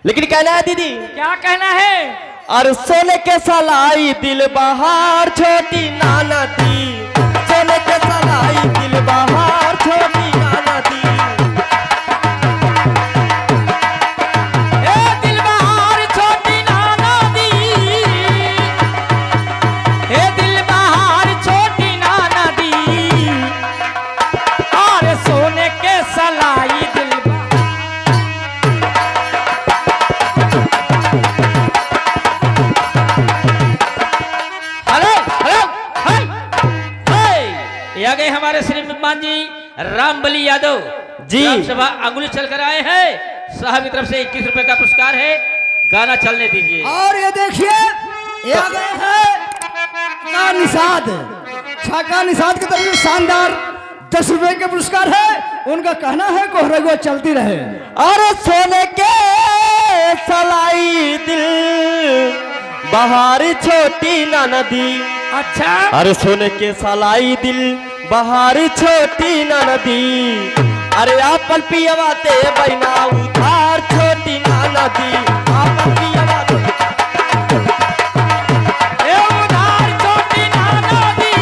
लेकिन कहना है दीदी, क्या कहना है? और सोने के सलाई दिल बहार छोटी नाना दी, सोने के सलाई दिल बहार छोटी नाना दी। ए दिल बहार छोटी नाना दी, ए दिल बहार छोटी नाना दी, और सोने के सलाई दिल आ गए हमारे श्रीमान जी रामबली यादव जी सभा अंगुली चलकर आए हैं। साहब की तरफ से 21 रुपए का पुरस्कार है। गाना चलने दीजिए। और ये देखिए ये आ गए हैं का निषाद, छाका निषाद की तरफ से शानदार 10 रुपए के पुरस्कार है। उनका कहना है कोहरगो चलती रहे। और सोने के सलाई दिल बहार छोटी नाना दी। अच्छा, अरे सोने के सलाई दिल बहार छोटी नाना दी, अरे आपन पियवा ते बहिना उधार छोटी नाना दी, आपन पियवा ते ए उधार छोटी नाना दी,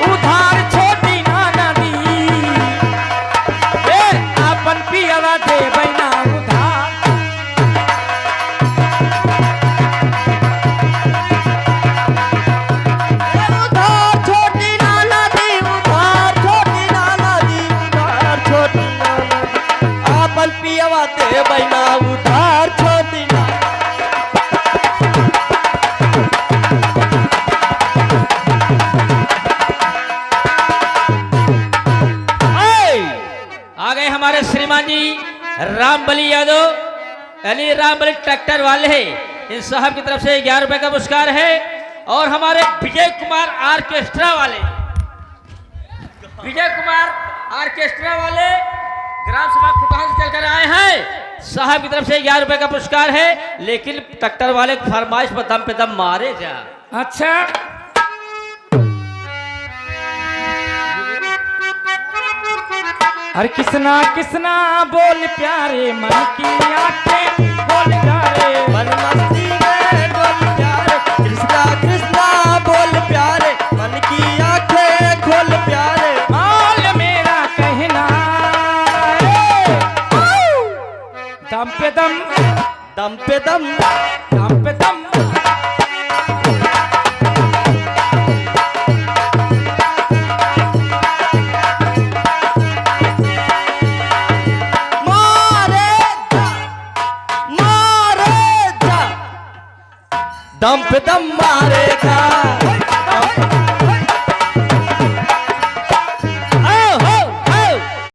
उधार छोटी नाना दी, ए अपन पियवा दे बहिना उधार। बहिना उधार छोटी ना। आ गए हमारे श्रीमान जी रामबली यादव यानी रामबली ट्रैक्टर वाले हैं। इन साहब की तरफ से 11 रुपए का पुरस्कार है। और हमारे विजय कुमार ऑर्केस्ट्रा वाले, विजय कुमार ऑर्केस्ट्रा वाले ग्राम सभा खुटान से चलकर आए हैं। साहब की तरफ से 11 रुपए का पुरस्कार है। लेकिन ट्रैक्टर वाले फरमाइश पर दम पे दम मारे जा। अच्छा, अरे किसना किसना बोल प्यारे मन की आंखें बोल प्यारे, मन मस्ती में डोल प्यारे, कृष्णा कृष्णा बोल प्यारे, मन की आंखें खोल प्यारे। माल मेरा कहना दम पे दम, दम पे दम, दम पे दम। दम पे दम मारे